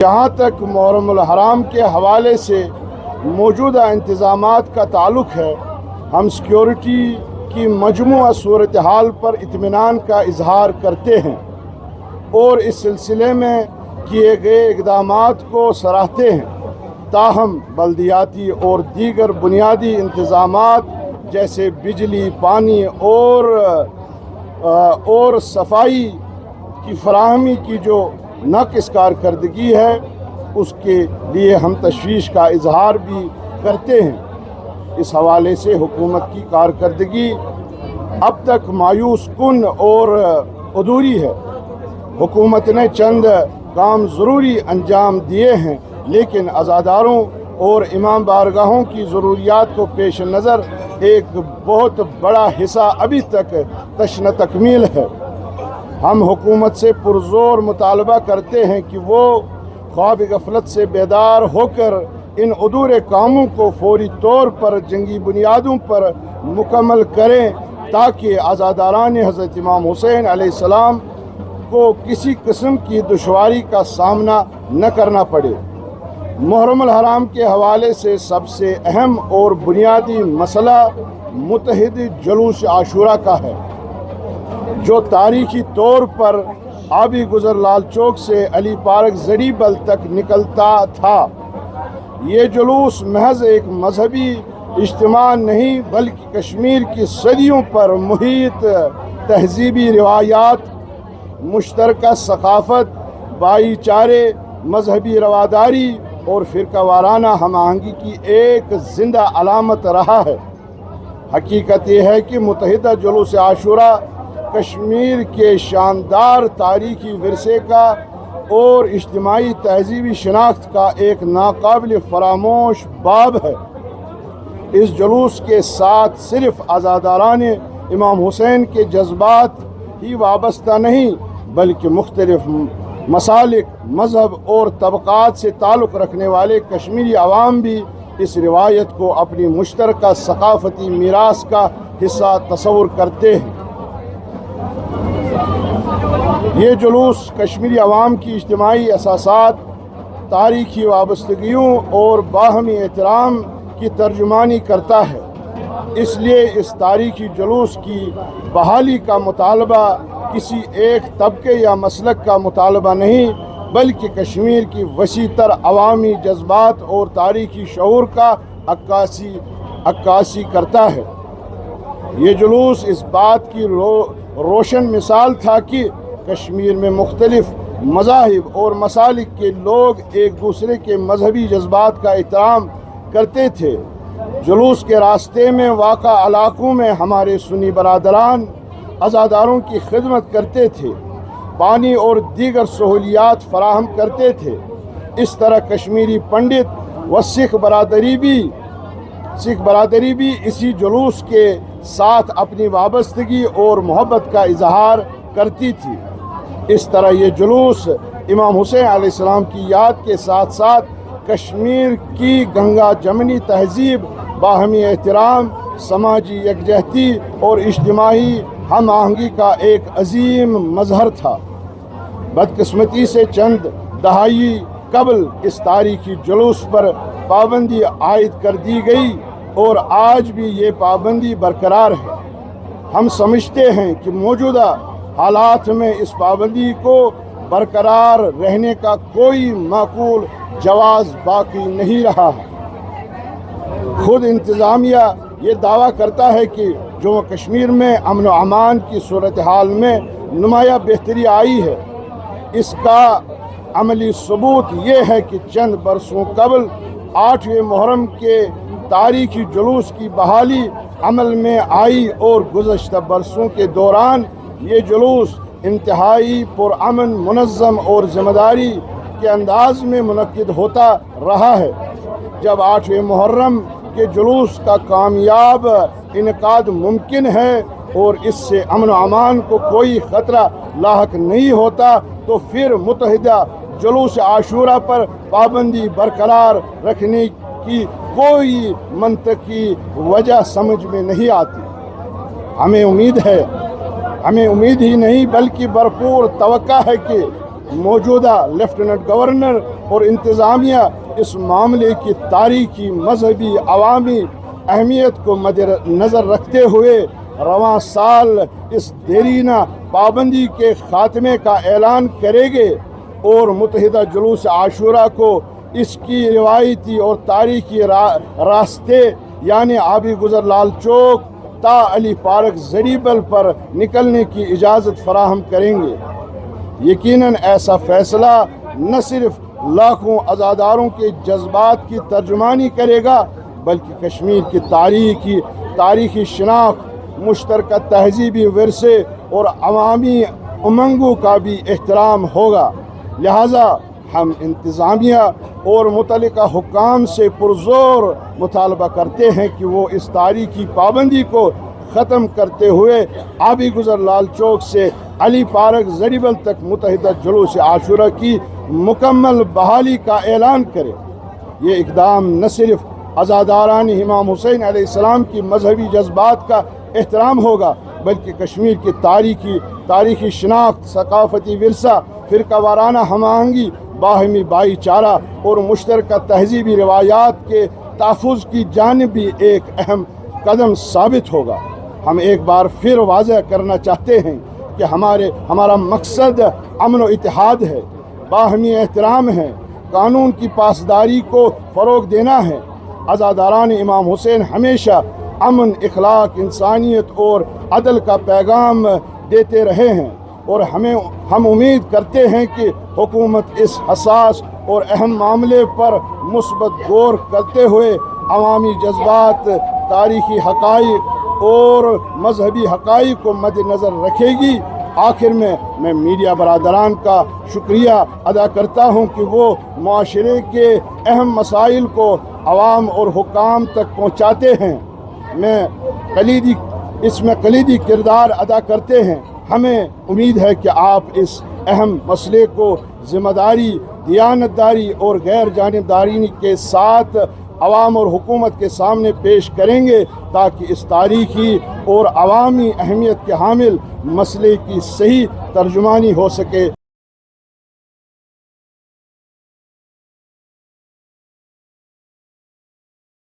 جہاں تک محرم الحرام کے حوالے سے موجودہ انتظامات کا تعلق ہے، ہم سیکیورٹی کی مجموعہ صورتحال پر اطمینان کا اظہار کرتے ہیں اور اس سلسلے میں کیے گئے اقدامات کو سراہتے ہیں۔ تاہم بلدیاتی اور دیگر بنیادی انتظامات جیسے بجلی، پانی اور صفائی کی فراہمی کی جو ناقص کارکردگی ہے، اس کے لیے ہم تشویش کا اظہار بھی کرتے ہیں۔ اس حوالے سے حکومت کی کارکردگی اب تک مایوس کن اور ادھوری ہے۔ حکومت نے چند کام ضروری انجام دیے ہیں، لیکن عزاداروں اور امام بارگاہوں کی ضروریات کو پیش نظر ایک بہت بڑا حصہ ابھی تک تشنہ تکمیل ہے۔ ہم حکومت سے پرزور مطالبہ کرتے ہیں کہ وہ خواب غفلت سے بیدار ہو کر ان ادھورے کاموں کو فوری طور پر جنگی بنیادوں پر مکمل کریں تاکہ عزاداران حضرت امام حسین علیہ السلام کو کسی قسم کی دشواری کا سامنا نہ کرنا پڑے۔ محرم الحرام کے حوالے سے سب سے اہم اور بنیادی مسئلہ متحد جلوس عاشورہ کا ہے، جو تاریخی طور پر آبی گزر لال چوک سے علی پارک زری بل تک نکلتا تھا۔ یہ جلوس محض ایک مذہبی اجتماع نہیں بلکہ کشمیر کی صدیوں پر محیط تہذیبی روایات، مشترکہ ثقافت، بھائی چارے، مذہبی رواداری اور فرقہ وارانہ ہم آہنگی کی ایک زندہ علامت رہا ہے۔ حقیقت یہ ہے کہ متحدہ جلوس عاشورہ کشمیر کے شاندار تاریخی ورثے کا اور اجتماعی تہذیبی شناخت کا ایک ناقابل فراموش باب ہے۔ اس جلوس کے ساتھ صرف عزاداران امام حسین کے جذبات ہی وابستہ نہیں بلکہ مختلف مسالک، مذہب اور طبقات سے تعلق رکھنے والے کشمیری عوام بھی اس روایت کو اپنی مشترکہ ثقافتی میراث کا حصہ تصور کرتے ہیں۔ یہ جلوس کشمیری عوام کی اجتماعی احساسات، تاریخی وابستگیوں اور باہمی احترام کی ترجمانی کرتا ہے۔ اس لیے اس تاریخی جلوس کی بحالی کا مطالبہ کسی ایک طبقے یا مسلک کا مطالبہ نہیں بلکہ کشمیر کی وسیع تر عوامی جذبات اور تاریخی شعور کا عکاسی کرتا ہے۔ یہ جلوس اس بات کی روشن مثال تھا کہ کشمیر میں مختلف مذاہب اور مسالک کے لوگ ایک دوسرے کے مذہبی جذبات کا احترام کرتے تھے۔ جلوس کے راستے میں واقع علاقوں میں ہمارے سنی برادران عزاداروں کی خدمت کرتے تھے، پانی اور دیگر سہولیات فراہم کرتے تھے۔ اس طرح کشمیری پنڈت و سکھ برادری بھی اسی جلوس کے ساتھ اپنی وابستگی اور محبت کا اظہار کرتی تھی۔ اس طرح یہ جلوس امام حسین علیہ السلام کی یاد کے ساتھ ساتھ کشمیر کی گنگا جمنی تہذیب، باہمی احترام، سماجی یکجہتی اور اجتماعی ہم آہنگی کا ایک عظیم مظہر تھا۔ بدقسمتی سے چند دہائی قبل اس تاریخی جلوس پر پابندی عائد کر دی گئی اور آج بھی یہ پابندی برقرار ہے۔ ہم سمجھتے ہیں کہ موجودہ حالات میں اس پابندی کو برقرار رہنے کا کوئی معقول جواز باقی نہیں رہا۔ خود انتظامیہ یہ دعویٰ کرتا ہے کہ جموں کشمیر میں امن و امان کی صورتحال میں نمایاں بہتری آئی ہے۔ اس کا عملی ثبوت یہ ہے کہ چند برسوں قبل 8ویں محرم کے تاریخی جلوس کی بحالی عمل میں آئی اور گزشتہ برسوں کے دوران یہ جلوس انتہائی پرامن، منظم اور ذمہ داری کے انداز میں منعقد ہوتا رہا ہے۔ جب 8ویں محرم کے جلوس کا کامیاب انعقاد ممکن ہے اور اس سے امن و امان کو کوئی خطرہ لاحق نہیں ہوتا تو پھر متحدہ جلوس عاشورہ پر پابندی برقرار رکھنے کی کوئی منطقی وجہ سمجھ میں نہیں آتی۔ ہمیں امید ہی نہیں بلکہ بھرپور توقع ہے کہ موجودہ لیفٹیننٹ گورنر اور انتظامیہ اس معاملے کی تاریخی، مذہبی، عوامی اہمیت کو مد نظر رکھتے ہوئے رواں سال اس دیرینہ پابندی کے خاتمے کا اعلان کرے گے اور متحدہ جلوس عاشورہ کو اس کی روایتی اور تاریخی راستے یعنی آبی گزر لال چوک تا علی پارک زریبل پر نکلنے کی اجازت فراہم کریں گے۔ یقیناً ایسا فیصلہ نہ صرف لاکھوں عزاداروں کے جذبات کی ترجمانی کرے گا بلکہ کشمیر کی تاریخی شناخت، مشترکہ تہذیبی ورثے اور عوامی امنگوں کا بھی احترام ہوگا۔ لہٰذا ہم انتظامیہ اور متعلقہ حکام سے پرزور مطالبہ کرتے ہیں کہ وہ اس تاریخی پابندی کو ختم کرتے ہوئے آبی گزر لال چوک سے علی پارک زریبل تک متحدہ جلوس عاشورہ کی مکمل بحالی کا اعلان کرے۔ یہ اقدام نہ صرف عزاداران امام حسین علیہ السلام کی مذہبی جذبات کا احترام ہوگا بلکہ کشمیر کی تاریخی شناخت، ثقافتی ورثہ، فرقہ وارانہ ہم آہنگی، باہمی بھائی چارہ اور مشترکہ تہذیبی روایات کے تحفظ کی جانب بھی ایک اہم قدم ثابت ہوگا۔ ہم ایک بار پھر واضح کرنا چاہتے ہیں کہ ہمارا مقصد امن و اتحاد ہے، باہمی احترام ہے، قانون کی پاسداری کو فروغ دینا ہے۔ عزاداران امام حسین ہمیشہ امن، اخلاق، انسانیت اور عدل کا پیغام دیتے رہے ہیں اور ہم امید کرتے ہیں کہ حکومت اس حساس اور اہم معاملے پر مثبت غور کرتے ہوئے عوامی جذبات، تاریخی حقائق اور مذہبی حقائق کو مد نظر رکھے گی۔ آخر میں میڈیا برادران کا شکریہ ادا کرتا ہوں کہ وہ معاشرے کے اہم مسائل کو عوام اور حکام تک پہنچاتے ہیں، اس میں کلیدی کردار ادا کرتے ہیں۔ ہمیں امید ہے کہ آپ اس اہم مسئلے کو ذمہ داری، دیانتداری اور غیر جانبداری کے ساتھ عوام اور حکومت کے سامنے پیش کریں گے تاکہ اس تاریخی اور عوامی اہمیت کے حامل مسئلے کی صحیح ترجمانی ہو سکے۔